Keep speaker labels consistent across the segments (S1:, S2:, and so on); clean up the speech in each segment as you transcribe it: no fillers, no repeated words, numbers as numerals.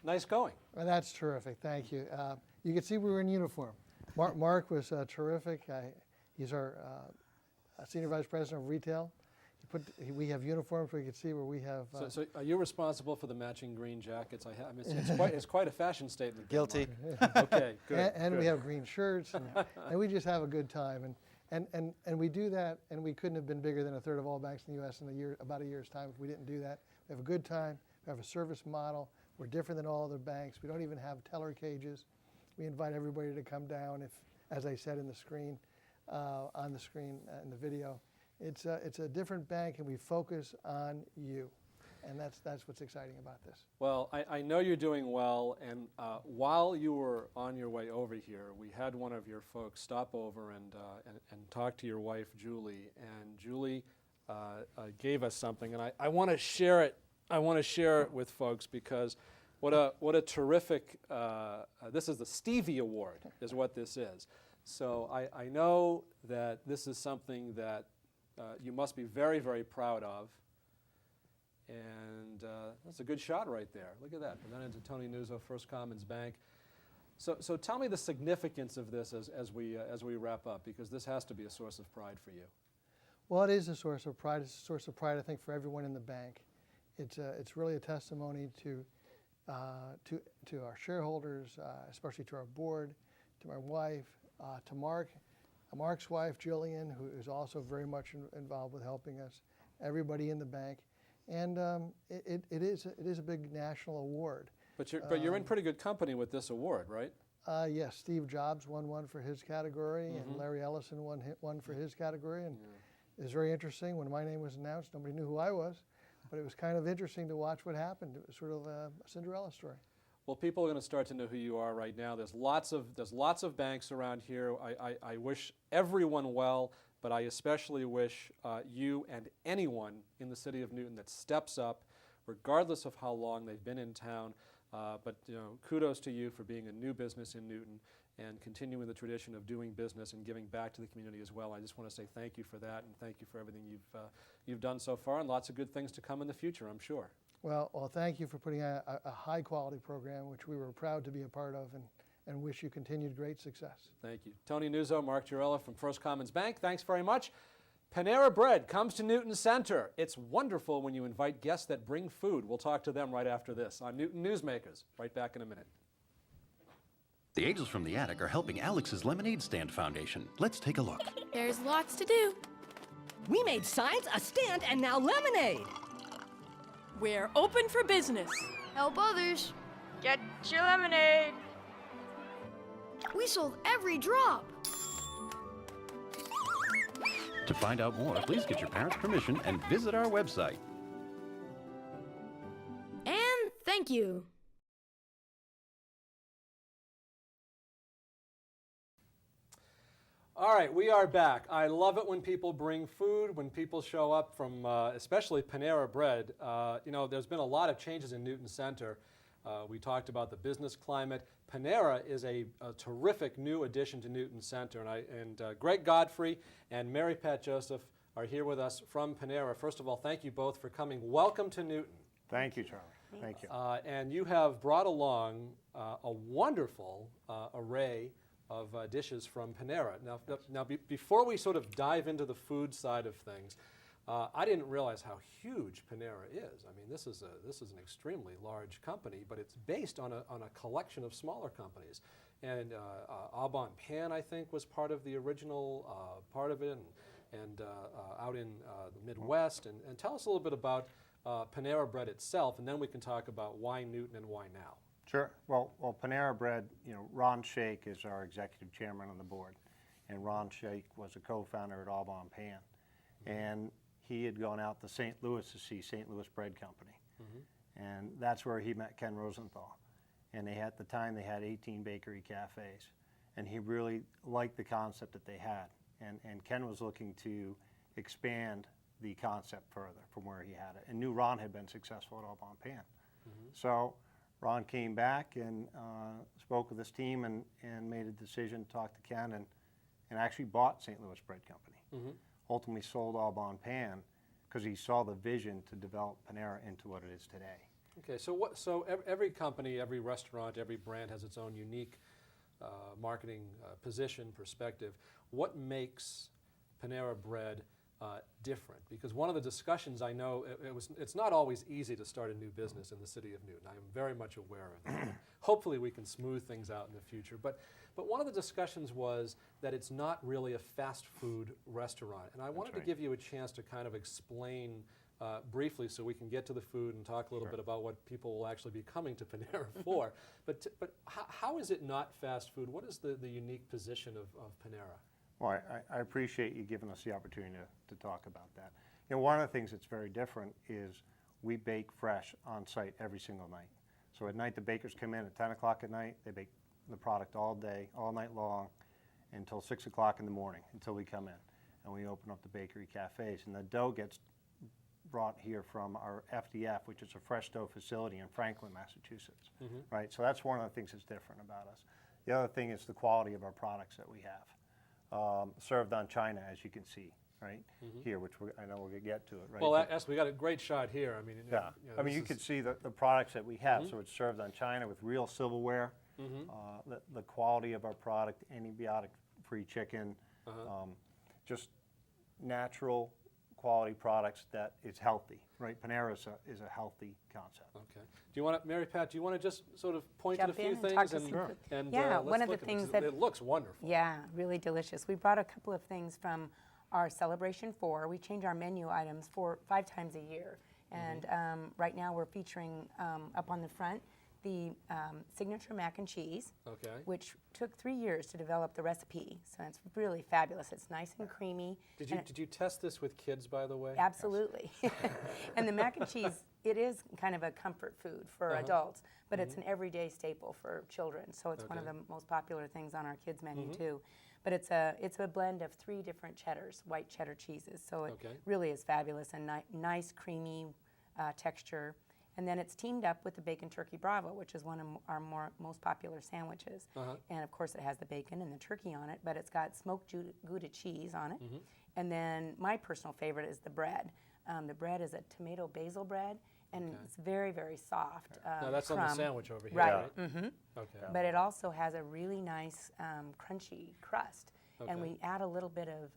S1: Nice going.
S2: Well, that's terrific. Thank you. You can see we were in uniform. Mark was terrific. He's our Senior Vice President of Retail. We have uniforms. We can see where we have.
S1: So are you responsible for the matching green jackets? I mean, it's quite a fashion statement.
S3: Guilty.
S1: Okay, good.
S2: And
S1: good.
S2: we have green shirts, and we just have a good time. And we do that, and we couldn't have been bigger than a third of all banks in the U.S. in about a year's time if we didn't do that. We have a good time. We have a service model. We're different than all other banks. We don't even have teller cages. We invite everybody to come down if, as I said in the screen, on the screen in the video. It's a different bank, and we focus on you, and that's what's exciting about this.
S1: Well, I know you're doing well, and while you were on your way over here, we had one of your folks stop over and talk to your wife, Julie, and Julie gave us something, and I want to share it. I want to share it with folks because what a terrific. This is the Stevie Award, is what this is. So I know that this is something that you must be very, very proud of. And that's a good shot right there. Look at that. Presented to Tony Nuzzo, First Commons Bank. So tell me the significance of this as we wrap up, because this has to be a source of pride for you.
S2: Well, it is a source of pride. It's a source of pride, I think, for everyone in the bank. It's really a testimony to our shareholders, especially to our board, to my wife, to Mark's wife, Jillian, who is also very much involved with helping us, everybody in the bank. And it is a big national award.
S1: But you're in pretty good company with this award, right?
S2: Yes, Steve Jobs won one for his category, and Larry Ellison won one for his category. And it was very interesting. When my name was announced, nobody knew who I was, but it was kind of interesting to watch what happened. It was sort of a Cinderella story.
S1: Well, people are going to start to know who you are right now. There's lots of banks around here. I wish everyone well, but I especially wish you and anyone in the city of Newton that steps up, regardless of how long they've been in town. But kudos to you for being a new business in Newton and continuing the tradition of doing business and giving back to the community as well. I just want to say thank you for that, and thank you for everything you've done so far, and lots of good things to come in the future, I'm sure.
S2: Well, thank you for putting a high-quality program, which we were proud to be a part of, and wish you continued great success.
S1: Thank you. Tony Nuzzo, Mark Jurilla from First Commons Bank, thanks very much. Panera Bread comes to Newton Center. It's wonderful when you invite guests that bring food. We'll talk to them right after this on Newton Newsmakers. Right back in a minute.
S4: The Angels from the Attic are helping Alex's Lemonade Stand Foundation. Let's take a look.
S5: There's lots to do.
S6: We made signs, a stand, and now lemonade.
S5: We're open for business.
S7: Help others.
S8: Get your lemonade.
S7: We sold every drop.
S4: To find out more, please get your parents' permission and visit our website.
S7: And thank you.
S1: All right, we are back. I love it when people bring food, when people show up from, especially Panera Bread. There's been a lot of changes in Newton Center. We talked about the business climate. Panera is a terrific new addition to Newton Center, and Gregg, Godfrey, and Mary Pat Joseph are here with us from Panera. First of all, thank you both for coming. Welcome to Newton.
S9: Thank you, Charlie. Thank you.
S1: And you have brought along a wonderful array of dishes from Panera. Now, before we sort of dive into the food side of things, I didn't realize how huge Panera is. I mean, this is an extremely large company, but it's based on a collection of smaller companies. And Au Bon Pain, I think, was part of the original part of it, and out in the Midwest. And tell us a little bit about Panera Bread itself, and then we can talk about why Newton and why now.
S9: Sure. Well, Panera Bread, Ron Shake is our executive chairman on the board, and Ron Shake was a co-founder at Au Bon Pain, and he had gone out to St. Louis to see St. Louis Bread Company, and that's where he met Ken Rosenthal. And at the time they had 18 bakery cafes, and he really liked the concept that they had, and Ken was looking to expand the concept further from where he had it, and knew Ron had been successful at Au Bon Pain. So Ron came back and spoke with his team and made a decision to talk to Ken and actually bought St. Louis Bread Company. Ultimately sold Au Bon Pain because he saw the vision to develop Panera into what it is today.
S1: Okay, so every company, every restaurant, every brand has its own unique marketing position, perspective. What makes Panera Bread different? Because one of the discussions I know, it's not always easy to start a new business in the city of Newton. I am very much aware of that. Hopefully we can smooth things out in the future. But one of the discussions was that it's not really a fast food restaurant. And I wanted to give you a chance to kind of explain briefly, so we can get to the food and talk a little bit about what people will actually be coming to Panera for. But how is it not fast food? What is the unique position of Panera?
S9: Well, I appreciate you giving us the opportunity to talk about that. You know, one of the things that's very different is we bake fresh on site every single night. So at night, the bakers come in at 10 o'clock at night. They bake the product all day, all night long, until 6 o'clock in the morning, until we come in. And we open up the bakery cafes. And the dough gets brought here from our FDF, which is a fresh dough facility in Franklin, Massachusetts. Right? So that's one of the things that's different about us. The other thing is the quality of our products that we have. Served on china, as you can see, right here, which I know we're going to get to it. Right?
S1: Well, we got a great shot here. I mean,
S9: yeah. I mean, you can see the products that we have. So it's served on china with real silverware. The quality of our product, antibiotic-free chicken, just natural quality products that is healthy. Right? Panera is a healthy concept.
S1: Okay. Do you want to, Mary Pat? Do you want to just sort of point
S6: Jump
S1: to a few
S6: in and
S1: things
S6: talk to some food.
S1: and
S6: Yeah,
S1: let's
S6: one of the
S1: look at
S6: things
S1: it.
S6: that
S1: It looks wonderful.
S6: Yeah, really delicious. We brought a couple of things from our Celebration 4. We change our menu items 5 times a year. And right now we're featuring up on the front the signature mac and cheese, which took 3 years to develop the recipe. So it's really fabulous. It's nice and creamy.
S1: Did you test this with kids, by the way?
S6: Absolutely. And the mac and cheese, it is kind of a comfort food for adults, but it's an everyday staple for children. So it's one of the most popular things on our kids' menu too. But it's a blend of 3 different cheddars, white cheddar cheeses. So it really is fabulous and nice, creamy texture. And then it's teamed up with the bacon turkey bravo, which is one of our most popular sandwiches. And of course it has the bacon and the turkey on it, but it's got smoked Gouda cheese on it. And then my personal favorite is the bread. The bread is a tomato basil bread, and it's very, very soft.
S1: Now that's on the sandwich over here,
S6: right?
S1: right?
S6: But it also has a really nice crunchy crust. And we add a little bit of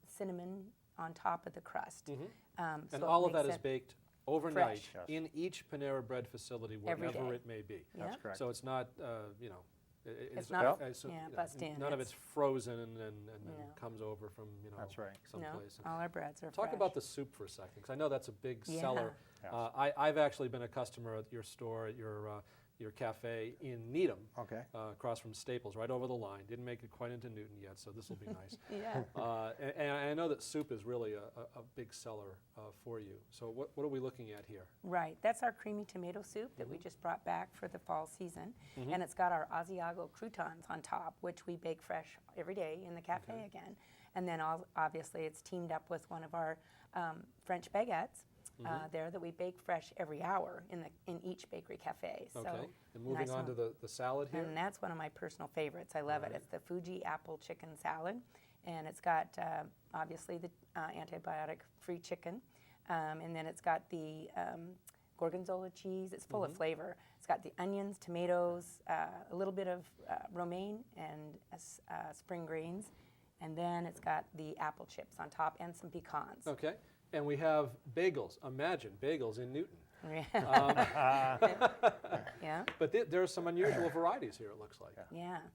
S6: cinnamon on top of the crust.
S1: And
S6: so
S1: all
S6: it
S1: of that
S6: makes
S1: is
S6: it
S1: baked overnight
S6: fresh.
S1: in each Panera Bread facility,
S6: Every
S1: wherever
S6: day.
S1: it may be.
S6: That's
S9: correct.
S1: So it's not,
S6: It's not
S1: so,
S6: bussed in.
S1: none of it's frozen and
S6: No.
S1: comes over from
S9: That's right.
S1: someplace.
S6: No, all our breads are
S1: Talk
S6: fresh.
S1: about the soup for a second, because I know that's a big seller.
S9: Yes.
S1: I've actually been a customer at your store, at your cafe in Needham, across from Staples, right over the line. Didn't make it quite into Newton yet, so this will be nice. And I know that soup is really a big seller for you. So what are we looking at here?
S6: Right, that's our creamy tomato soup that we just brought back for the fall season. And it's got our Asiago croutons on top, which we bake fresh every day in the cafe again. And then obviously it's teamed up with one of our French baguettes there that we bake fresh every hour in each bakery cafe. So
S1: and moving on to the salad here.
S6: And that's one of my personal favorites. I love it. It's the Fuji apple chicken salad. And it's got obviously the antibiotic-free chicken. And then it's got the gorgonzola cheese. It's full of flavor. It's got the onions, tomatoes, a little bit of romaine and spring greens. And then it's got the apple chips on top and some pecans.
S1: Okay. And we have bagels. Imagine bagels in Newton.
S6: Yeah.
S1: But there are some unusual varieties here, it looks like.
S6: Yeah.